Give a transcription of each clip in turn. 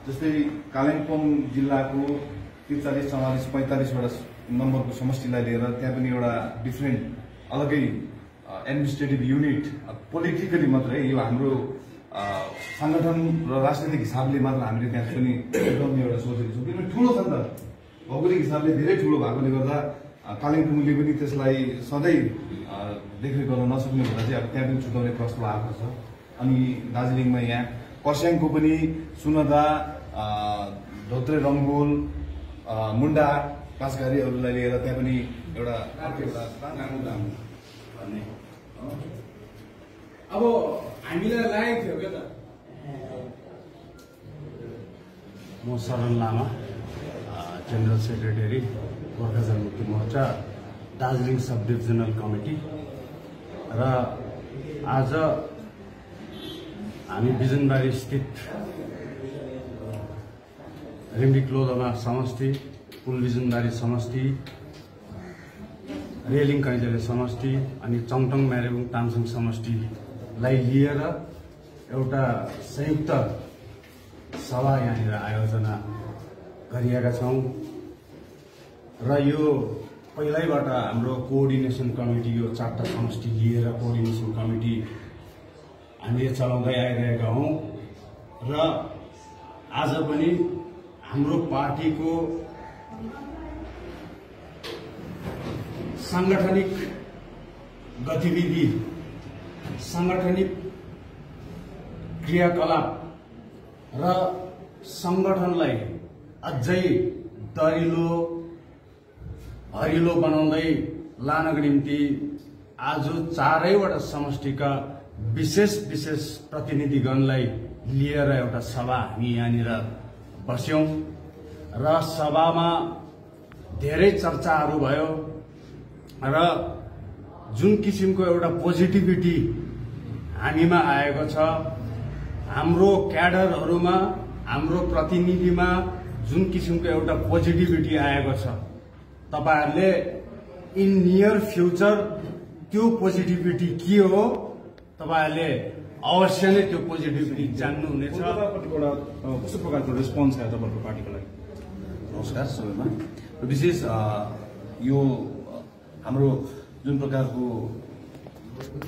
जस्तै कालिम्पोङ जिल्लाको 43, 44, 45 वटा नम्बरको समष्टिलाई लिएर त्यहाँ पनि एउटा डिफरेन्ट अलगै एडमिनिस्ट्रेटिभ युनिट पोलिटिकली मात्रै यो हाम्रो संगठन र राजनीतिक हिसाबले मात्र हामीले त्यहाँ पनि बनाउने एउटा सोचेको छौँ। किनभने ठुलो छ नि त, भौगोलिक हिसाबले धेरै ठुलो भएकोले गर्दा कालिम्पोङले पनि त्यसलाई सधैँ देखरेख गर्न नसक्ने हुँदा चाहिँ अब त्यहाँ पनि छुटाउने प्रस्ताव आएको छ। अनि दार्जिलिङमा यहाँ कर्स्याङको पनि सुनदा, धोत्रे रङ्गोल, मुन्डा, पाँचघारीहरूलाई लिएर त्यहाँ पनि एउटा भन्ने अब हामीलाई लागेको थियो क्या त। म शरण लामा, जनरल सेक्रेटरी, गोर्खा जनमुक्ति मोर्चा दार्जिलिङ सब डिभिजनल कमिटी। र आज हामी बिजनबारी स्थित रिम्बिक्लोदमा समष्टि, पुल बिजनबारी समष्टि, रेलिङ कैँजले समष्टि अनि चङटङ म्यारेबुङ तामसङ समष्टिलाई लिएर एउटा संयुक्त सभा यहाँनिर आयोजना गरिएका छौँ। र यो पहिल्यैबाट हाम्रो कोअर्डिनेसन कमिटी, यो 4टा समष्टि लिएर कोअर्डिनेसन कमिटी हामीले चलाउँदै आइरहेका हौँ। र आज पनि हाम्रो पार्टीको सांगठनिक गतिविधि, सांगठनिक क्रियाकलाप र संगठनलाई अझै दरिलो हरिलो बनाउँदै लानको निम्ति आज 4वटा समष्टिका विशेष प्रतिनिधिगणलाई लिएर एउटा सभा हामी यहाँनिर बस्यौं। र सभामा धेरै चर्चाहरू भयो र जुन किसिमको एउटा पोजिटिभिटी हामीमा आएको छ, हाम्रो क्याडरहरूमा, हाम्रो प्रतिनिधिमा जुन किसिमको एउटा पोजिटिभिटी आएको छ, तपाईहरुले इन नियर फ्युचर त्यो पोजिटिभिटी के हो तपाईहरुले अवश्य नै त्यो पोजिटिभिटी जान्नुहुनेछ। कस्तो प्रकारको रेस्पोन्स आयो तपाईहरुको पार्टीको लागि? नमस्कार सबैमा। विशेष यो हाम्रो जुन प्रकारको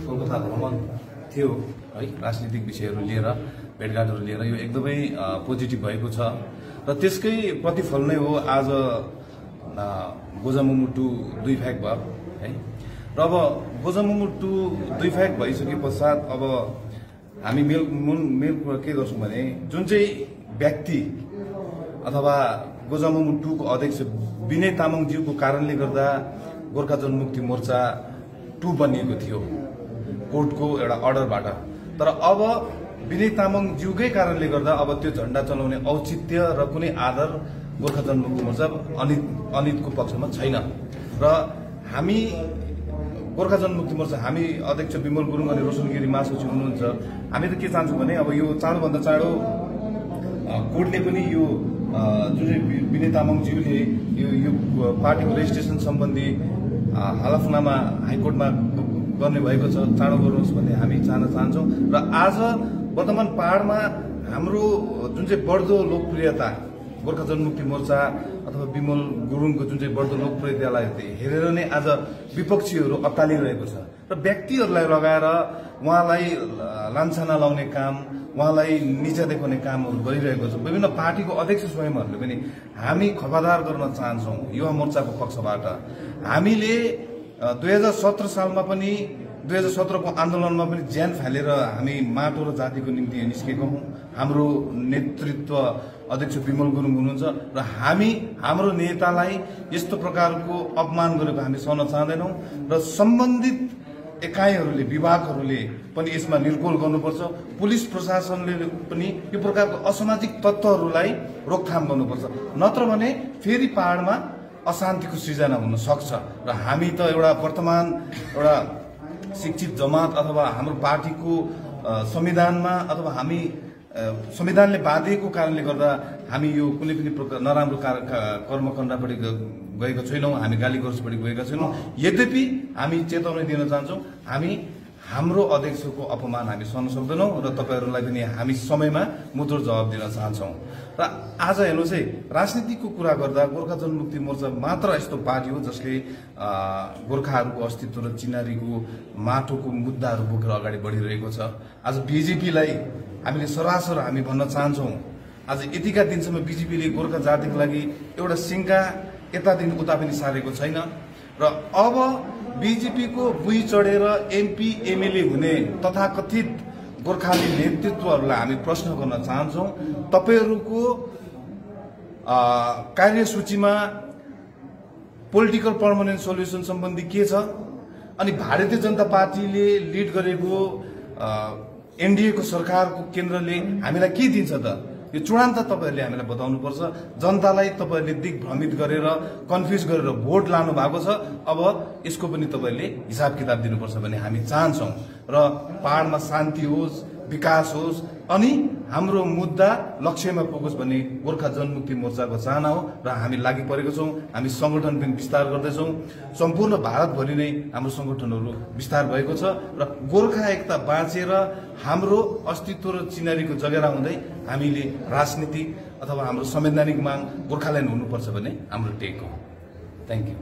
कोलकाता भ्रमण थियो है, राजनीतिक विषयहरू लिएर, भेटघाटहरू लिएर, यो एकदमै पोजिटिभ भएको छ। र त्यसकै प्रतिफल नै हो आज गोजामुमुटु 2 फ्याक भयो है। र अब गोजामुमुटु 2 फ्याक भइसके पश्चात अब हामी मेल के गर्छौँ भने, जुन चाहिँ व्यक्ति अथवा गोजामुमुटुको अध्यक्ष विनय तामाङज्यूको कारणले गर्दा गोर्खा जनमुक्ति मोर्चा 2 बनिएको थियो कोर्टको एउटा अर्डरबाट। तर अब विनय तामाङज्यूकै कारणले गर्दा अब त्यो झण्डा चलाउने औचित्य र कुनै आधार गोर्खा जनमुक्ति मोर्चा अनितको पक्षमा छैन। र हामी गोर्खा जनमुक्ति मोर्चा, हामी अध्यक्ष विमल गुरुङ अनि रोशन गिरी महासचिव हुनुहुन्छ। हामी त के चाहन्छौँ भने अब यो चाँडोभन्दा चाँडो कोर्टले पनि यो जुन चाहिँ विनय तामाङज्यूले यो पार्टीको रेजिस्ट्रेसन सम्बन्धी हलफनामा हाइकोर्टमा गर्ने भएको छ, चाँडो गर्नुहोस् भन्ने हामी चाहन्छौँ। र आज वर्तमान पहाडमा हाम्रो जुन चाहिँ बढ्दो लोकप्रियता, गोर्खा जनमुक्ति मोर्चा अथवा विमल गुरुङको जुन चाहिँ बढ्दो लोकप्रियतालाई हेरेर नै आज विपक्षीहरू अत्तालिरहेको छ र व्यक्तिहरूलाई लगाएर उहाँलाई लान्छना लाउने काम, उहाँलाई नीचा देखाउने कामहरू गरिरहेको छ विभिन्न पार्टीको अध्यक्ष स्वयंहरूले पनि। हामी खबरदार गर्न चाहन्छौँ युवा मोर्चाको पक्षबाट। हामीले 2017 सालमा पनि 2017 को आन्दोलनमा पनि ज्यान फालेर हामी माटो र जातिको निम्ति निस्केका हौं। हाम्रो नेतृत्व अध्यक्ष विमल गुरुङ हुनुहुन्छ र हामी हाम्रो नेतालाई यस्तो प्रकारको अपमान गरेको हामी सहन चाहदैनौं र सम्बन्धित एकाइहरूले, विभागहरूले पनि यसमा निर्कोल गर्नुपर्छ। पुलिस प्रशासनले पनि यो प्रकारको असामाजिक तत्त्वहरूलाई रोकथाम गर्नुपर्छ, नत्र भने फेरि पहाडमा अशान्तिको सृजना हुन सक्छ। र हामी त एउटा वर्तमान एउटा शिक्षित जमात अथवा हाम्रो पार्टीको संविधानमा अथवा हामी संविधानले बाँधिएको कारणले गर्दा हामी यो कुनै पनि प्रकार नराम्रो कर्मकाण्डपट्टि गएका छैनौं, हामी गाली गलौजपट्टि गएका छैनौं। यद्यपि हामी चेतावनी दिन चाहन्छौं, हामी हाम्रो अध्यक्षको अपमान हामी सहन सक्दैनौँ र तपाईहरूलाई पनि हामी समयमा मुद्दो जवाब दिन चाहन्छौँ। र आज हेर्नुहोस् है, राजनीतिको कुरा गर्दा गोर्खा जनमुक्ति मोर्चा मात्र यस्तो पार्टी हो जसले गोर्खाहरूको अस्तित्व र चिनारीको माटोको मुद्दाहरू बोकेर अगाडि बढिरहेको छ। आज बीजेपीलाई हामीले सरासर हामी भन्न चाहन्छौँ, आज यतिका दिनसम्म बीजेपीले गोर्खा जातिको लागि एउटा सिङ्गा यतादेखि उता पनि सारेको छैन र अब बीजेपीको बुई चढेर एमपी एमएलए हुने तथाकथित गोर्खाली नेतृत्वहरूलाई हामी प्रश्न गर्न चाहन्छौँ। तपाईहरूको कार्यसूचीमा पोलिटिकल पर्मानेन्ट सोल्युसन सम्बन्धी के छ? अनि भारतीय जनता पार्टीले लिड गरेको एनडीएको सरकारको केन्द्रले हामीलाई के दिन्छ त? यो चुडान्त तपाईहरूले हामीलाई बताउनुपर्छ। जनतालाई तपाईहरूले दिग्भ्रमित गरेर कन्फ्युज गरेर भोट लानु भएको छ। अब यसको पनि तपाईहरूले हिसाब किताब दिनुपर्छ भन्ने हामी चाहन्छौँ र पहाडमा शान्ति होस्, विकास होस् अनि हाम्रो मुद्दा लक्ष्यमा पुगोस् भन्ने गोर्खा जनमुक्ति मोर्चाको चाहना हो र हामी लागि परेको छौँ। हामी संगठन पनि विस्तार गर्दैछौँ। सम्पूर्ण भारतभरि नै हाम्रो संगठनहरू विस्तार भएको छ र गोर्खा एकता बाँचेर हाम्रो अस्तित्व र चिनारीको जगेरा हुँदै हामीले राजनीति अथवा हाम्रो संवैधानिक माग गोर्खाल्यान्ड हुनुपर्छ भन्ने हाम्रो टेक हो। Thank you.